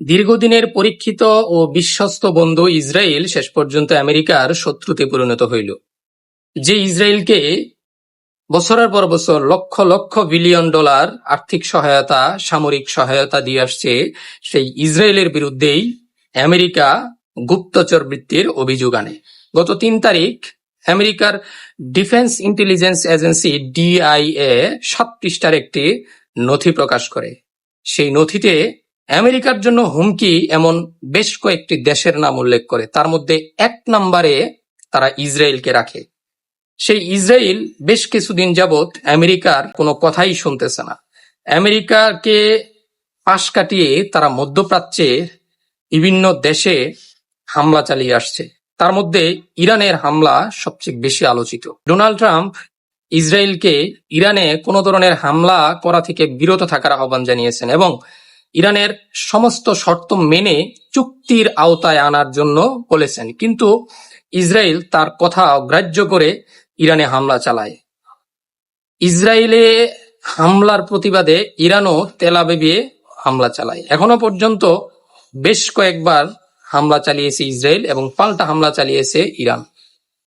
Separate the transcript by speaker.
Speaker 1: দীর্ঘদিনের পরীক্ষিত ও বিশ্বস্ত বন্ধু ইসরায়েল শেষ পর্যন্ত আমেরিকার শত্রুতে পরিণত হইল। যে ইসরায়েলকে বছরের পর বছর লক্ষ লক্ষ বিলিয়ন ডলার আর্থিক সহায়তা, সামরিক সহায়তা দিয়ে আসছে, সেই ইসরায়েলের বিরুদ্ধেই আমেরিকা গুপ্তচর বৃত্তির অভিযোগ আনে। গত ৩ তারিখ আমেরিকার ডিফেন্স ইন্টেলিজেন্স এজেন্সি DIA ৭ পৃষ্ঠার একটি নথি প্রকাশ করে। সেই নথিতে আমেরিকার জন্য হুমকি এমন বেশ কয়েকটি দেশের নাম উল্লেখ করে। তার মধ্যে ১ নম্বরে তারা ইসরায়েলকে রাখে। সেই ইসরায়েল বেশ কিছুদিন যাবৎ আমেরিকার কোনো কথাই শুনতেছে না। আমেরিকাকে পাশ কাটিয়ে তারা মধ্যপ্রাচ্যের বিভিন্ন দেশে হামলা চালিয়ে আসছে। তার মধ্যে ইরানের হামলা সবচেয়ে বেশি আলোচিত। ডোনাল্ড ট্রাম্প ইসরায়েলকে ইরানে কোনো ধরনের হামলা করা থেকে বিরত থাকার আহ্বান জানিয়েছেন এবং ইরানের সমস্ত শর্ত মেনে চুক্তির আওতায় আনার জন্য বলেছেন। কিন্তু ইসরায়েল তার কথা অগ্রাহ্য করে ইরানে হামলা চালায়। ইসরায়েলে হামলার প্রতিবাদে ইরানও তেল আবিবে হামলা চালায়। এখনো পর্যন্ত বেশ কয়েকবার হামলা চালিয়েছে ইসরায়েল এবং পাল্টা হামলা চালিয়েছে ইরান।